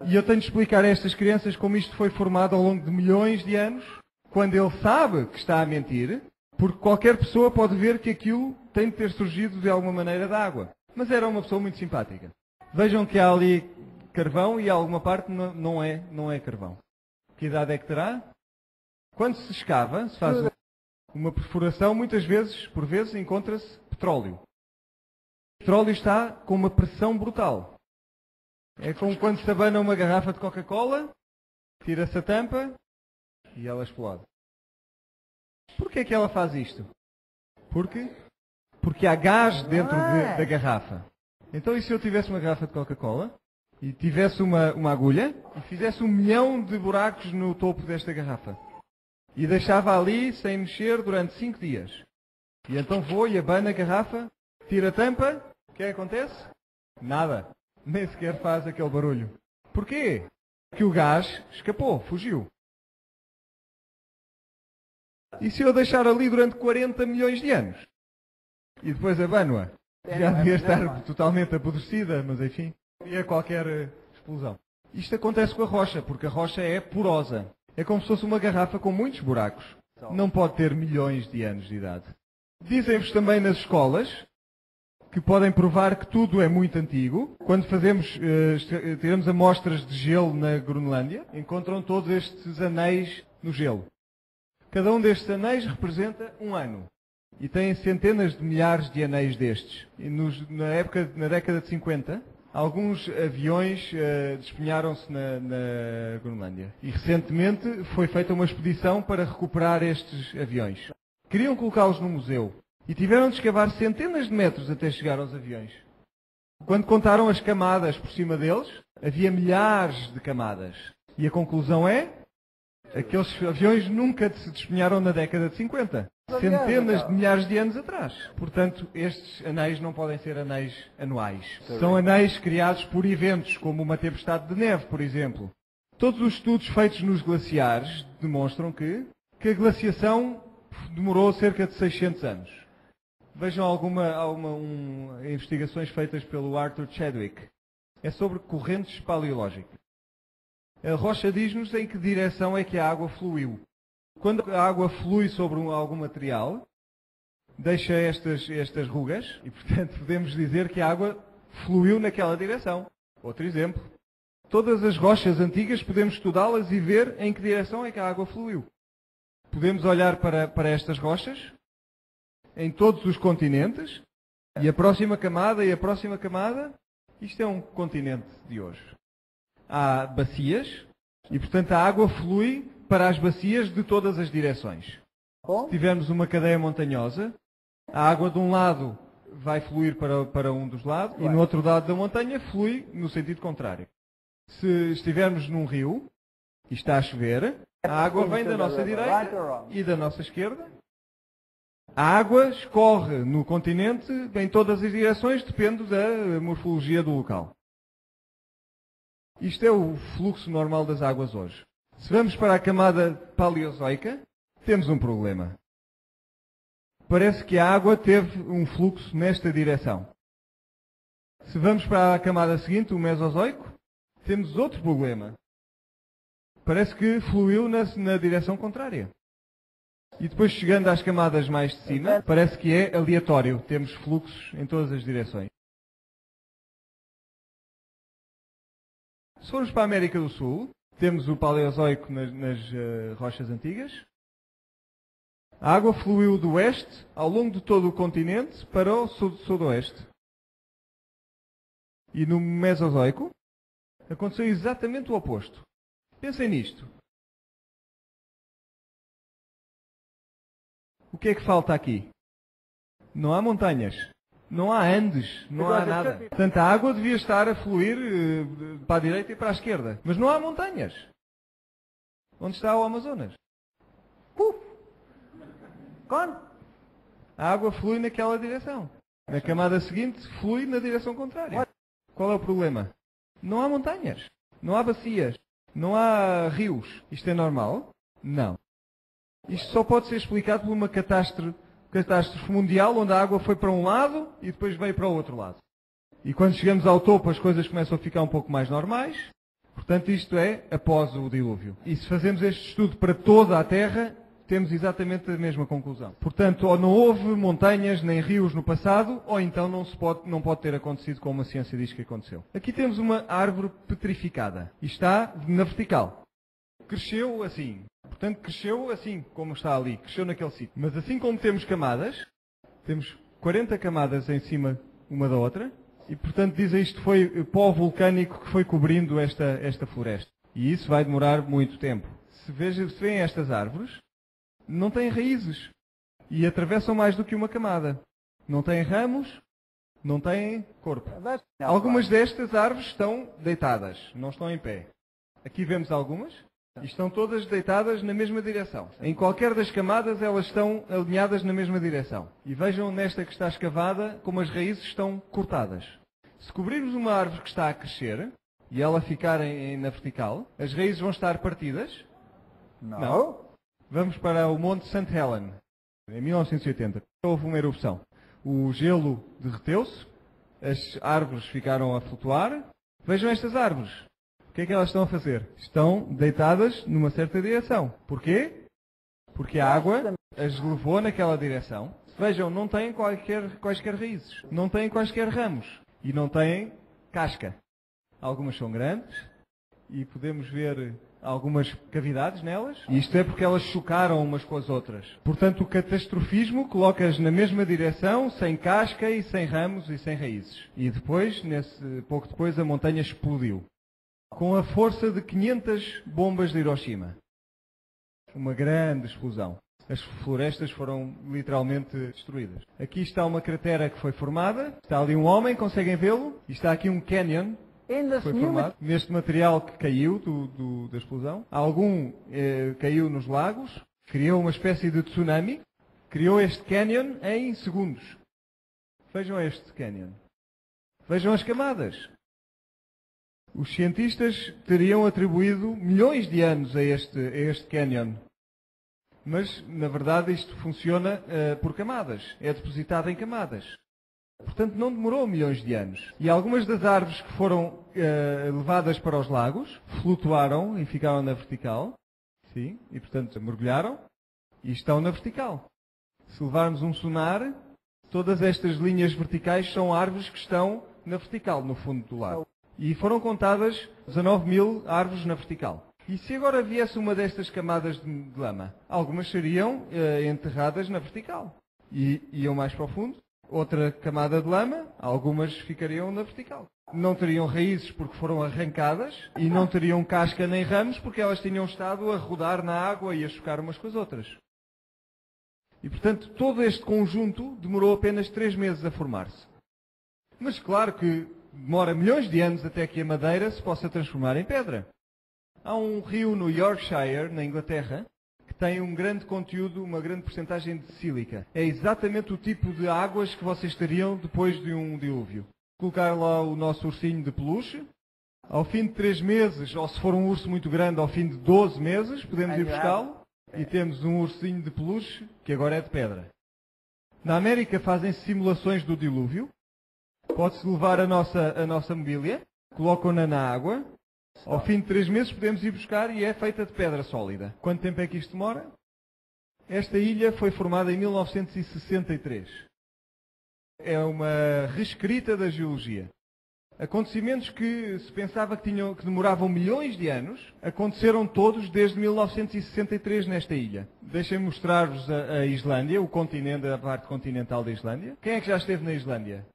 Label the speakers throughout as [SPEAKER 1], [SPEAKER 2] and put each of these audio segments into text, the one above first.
[SPEAKER 1] E eu tenho de explicar a estas crianças como isto foi formado ao longo de milhões de anos, quando ele sabe que está a mentir, porque qualquer pessoa pode ver que aquilo tem de ter surgido de alguma maneira da água. Mas era uma pessoa muito simpática. Vejam que há ali carvão e alguma parte não é carvão. Que idade é que terá? Quando se escava, se faz uma perfuração, muitas vezes, por vezes, encontra-se petróleo. O petróleo está com uma pressão brutal. É como quando se abana uma garrafa de Coca-Cola, tira-se a tampa e ela explode. Porquê é que ela faz isto? Porque há gás dentro da garrafa. Então, e se eu tivesse uma garrafa de Coca-Cola e tivesse uma agulha e fizesse 1 milhão de buracos no topo desta garrafa e deixava ali sem mexer durante 5 dias. E então vou e abano a garrafa, tiro a tampa, o que é que acontece? Nada. Nem sequer faz aquele barulho. Porquê? Porque o gás escapou, fugiu. E se eu deixar ali durante 40 milhões de anos? E depois abano-a? Já devia estar totalmente apodrecida, mas enfim, é qualquer explosão. Isto acontece com a rocha, porque a rocha é porosa. É como se fosse uma garrafa com muitos buracos. Não pode ter milhões de anos de idade. Dizem-vos também nas escolas que podem provar que tudo é muito antigo. Quando tiramos amostras de gelo na Groenlândia, encontram todos estes anéis no gelo. Cada um destes anéis representa 1 ano. E têm centenas de milhares de anéis destes. E na década de 50, alguns aviões despenharam-se na Groenlândia. E recentemente foi feita uma expedição para recuperar estes aviões. Queriam colocá-los no museu. E tiveram de escavar centenas de metros até chegar aos aviões. Quando contaram as camadas por cima deles, havia milhares de camadas. E a conclusão é: aqueles aviões nunca se despenharam na década de 50. Centenas de milhares de anos atrás. Portanto, estes anéis não podem ser anéis anuais. São anéis criados por eventos, como uma tempestade de neve, por exemplo. Todos os estudos feitos nos glaciares demonstram que a glaciação demorou cerca de 600 anos. Vejam investigações feitas pelo Arthur Chadwick. É sobre correntes paleológicas. A rocha diz-nos em que direção é que a água fluiu. Quando a água flui sobre algum material, deixa estas rugas e, portanto, podemos dizer que a água fluiu naquela direção. Outro exemplo. Todas as rochas antigas podemos estudá-las e ver em que direção é que a água fluiu. Podemos olhar para estas rochas em todos os continentes e a próxima camada e a próxima camada. Isto é um continente de hoje. Há bacias e, portanto, a água flui para as bacias de todas as direções. Se tivermos uma cadeia montanhosa, a água de um lado vai fluir para um dos lados e no outro lado da montanha flui no sentido contrário. Se estivermos num rio e está a chover, a água vem da nossa direita e da nossa esquerda. A água escorre no continente em todas as direções, depende da morfologia do local. Isto é o fluxo normal das águas hoje. Se vamos para a camada paleozoica, temos um problema. Parece que a água teve um fluxo nesta direção. Se vamos para a camada seguinte, o Mesozoico, temos outro problema. Parece que fluiu na direção contrária. E depois, chegando às camadas mais de cima, parece que é aleatório. Temos fluxos em todas as direções. Se formos para a América do Sul, temos o Paleozoico nas rochas antigas. A água fluiu do oeste, ao longo de todo o continente, para o sudoeste. E no Mesozoico, aconteceu exatamente o oposto. Pensem nisto. O que é que falta aqui? Não há montanhas. Não há Andes, não há nada. Portanto, a água devia estar a fluir para a direita e para a esquerda. Mas não há montanhas. Onde está o Amazonas? A água flui naquela direção. Na camada seguinte, flui na direção contrária. Qual é o problema? Não há montanhas. Não há bacias. Não há rios. Isto é normal? Não. Isto só pode ser explicado por uma catástrofe mundial, onde a água foi para um lado e depois veio para o outro lado. E quando chegamos ao topo, as coisas começam a ficar um pouco mais normais. Portanto, isto é após o dilúvio. E se fazemos este estudo para toda a Terra, temos exatamente a mesma conclusão. Portanto, ou não houve montanhas nem rios no passado, ou então não pode ter acontecido como a ciência diz que aconteceu. Aqui temos uma árvore petrificada. E está na vertical. Cresceu assim. Portanto, cresceu assim, como está ali. Cresceu naquele sítio. Mas assim como temos camadas, temos 40 camadas em cima uma da outra, e portanto dizem isto foi pó vulcânico que foi cobrindo esta floresta. E isso vai demorar muito tempo. Se veem estas árvores, não têm raízes e atravessam mais do que uma camada. Não têm ramos, não têm corpo. Algumas destas árvores estão deitadas, não estão em pé. Aqui vemos algumas e estão todas deitadas na mesma direção. Em qualquer das camadas elas estão alinhadas na mesma direção. E vejam nesta que está escavada como as raízes estão cortadas. Se cobrirmos uma árvore que está a crescer e ela ficar na vertical, as raízes vão estar partidas? Não. Vamos para o Monte St. Helens, em 1980. Houve uma erupção. O gelo derreteu-se, as árvores ficaram a flutuar. Vejam estas árvores. O que é que elas estão a fazer? Estão deitadas numa certa direção. Porquê? Porque a água as levou naquela direção. Vejam, não têm quaisquer raízes. Não têm quaisquer ramos. E não têm casca. Algumas são grandes e podemos ver algumas cavidades nelas. E isto é porque elas chocaram umas com as outras. Portanto, o catastrofismo coloca-as na mesma direção, sem casca e sem ramos e sem raízes. E depois, pouco depois, a montanha explodiu. Com a força de 500 bombas de Hiroshima. Uma grande explosão. As florestas foram literalmente destruídas. Aqui está uma cratera que foi formada. Está ali um homem, conseguem vê-lo? E está aqui um canyon. Foi formado neste material que caiu da explosão. Algum caiu nos lagos, criou uma espécie de tsunami, criou este canyon em segundos. Vejam este canyon. Vejam as camadas. Os cientistas teriam atribuído milhões de anos a este canyon. Mas, na verdade, isto funciona por camadas. É depositado em camadas. Portanto, não demorou milhões de anos. E algumas das árvores que foram levadas para os lagos flutuaram e ficaram na vertical. Sim, e portanto mergulharam e estão na vertical. Se levarmos um sonar, todas estas linhas verticais são árvores que estão na vertical, no fundo do lago. E foram contadas 19.000 árvores na vertical. E se agora viesse uma destas camadas de lama, algumas seriam enterradas na vertical. E iam mais para o fundo. Outra camada de lama, algumas ficariam na vertical. Não teriam raízes porque foram arrancadas e não teriam casca nem ramos porque elas tinham estado a rodar na água e a chocar umas com as outras. E portanto todo este conjunto demorou apenas 3 meses a formar-se. Mas claro que demora milhões de anos até que a madeira se possa transformar em pedra. Há um rio no Yorkshire, na Inglaterra, que tem um grande conteúdo, uma grande porcentagem de sílica. É exatamente o tipo de águas que vocês teriam depois de um dilúvio. Colocar lá o nosso ursinho de peluche. Ao fim de 3 meses, ou se for um urso muito grande, ao fim de 12 meses, podemos ir buscá-lo. E temos um ursinho de peluche, que agora é de pedra. Na América fazem-se simulações do dilúvio. Pode-se levar a nossa mobília, colocam-na na água. Ao fim de 3 meses podemos ir buscar e é feita de pedra sólida. Quanto tempo é que isto demora? Esta ilha foi formada em 1963. É uma reescrita da geologia. Acontecimentos que se pensava que demoravam milhões de anos, aconteceram todos desde 1963 nesta ilha. Deixem-me mostrar-vos a Islândia, o continente, a parte continental da Islândia. Quem é que já esteve na Islândia?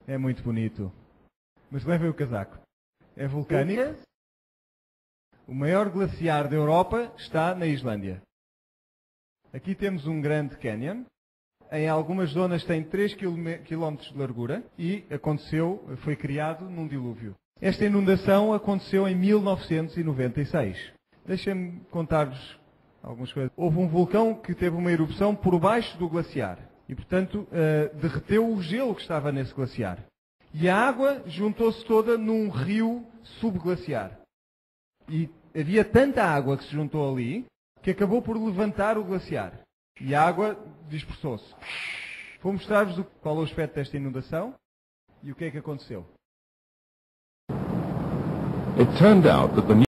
[SPEAKER 1] É muito bonito. Mas levem o casaco. É vulcânico. O maior glaciar da Europa está na Islândia. Aqui temos um grande canyon. Em algumas zonas tem 3 km de largura e foi criado num dilúvio. Esta inundação aconteceu em 1996. Deixem-me contar-vos algumas coisas. Houve um vulcão que teve uma erupção por baixo do glaciar e, portanto, derreteu o gelo que estava nesse glaciar. E a água juntou-se toda num rio subglaciar. E havia tanta água que se juntou ali que acabou por levantar o glaciar. E a água dispersou-se. Vou mostrar-vos qual é o aspecto desta inundação e o que é que aconteceu.
[SPEAKER 2] It turned out that the